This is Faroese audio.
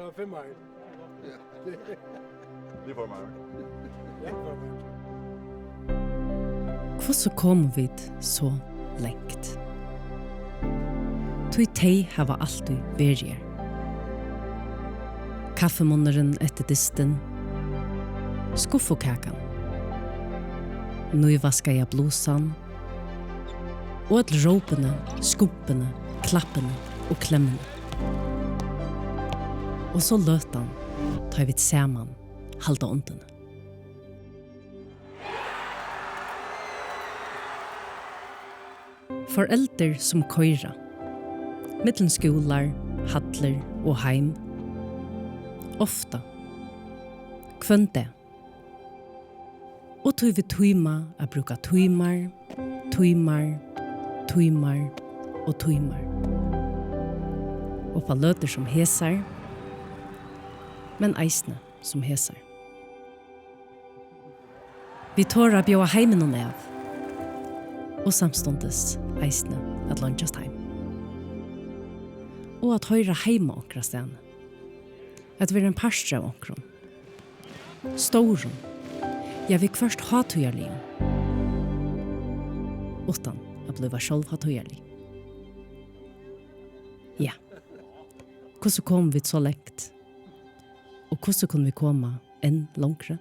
var 5 år. Lige for mig. Hvussu komu vit så langt? Tui tei hava alltid verið. Kaffemunneren etter disten, skuffokakan, nyvaskaja blusan, og all råpene, skuppene, klappene og klemmene. Og så løtan tar vi saman halda åndene. Forelder som køyra, mittlen skolar, hallar og heim, ofta, kvønde. Og tog vi tíma a bruka tímar, og tímar. Og på løter som hesar, men eisne som hesar. Vi tåra bjóa heimen og nev, og samstundes eisne at lunchast heim. Og at høyra heima okkara stene. At vi en parstra av okkron. Storum. Ja, vi først hatøyerlig. Utan at bliva sjálv hatøyerlig. Ja. Hvordan kom vi så lengt? Og hvordan kunne vi komme enn langere?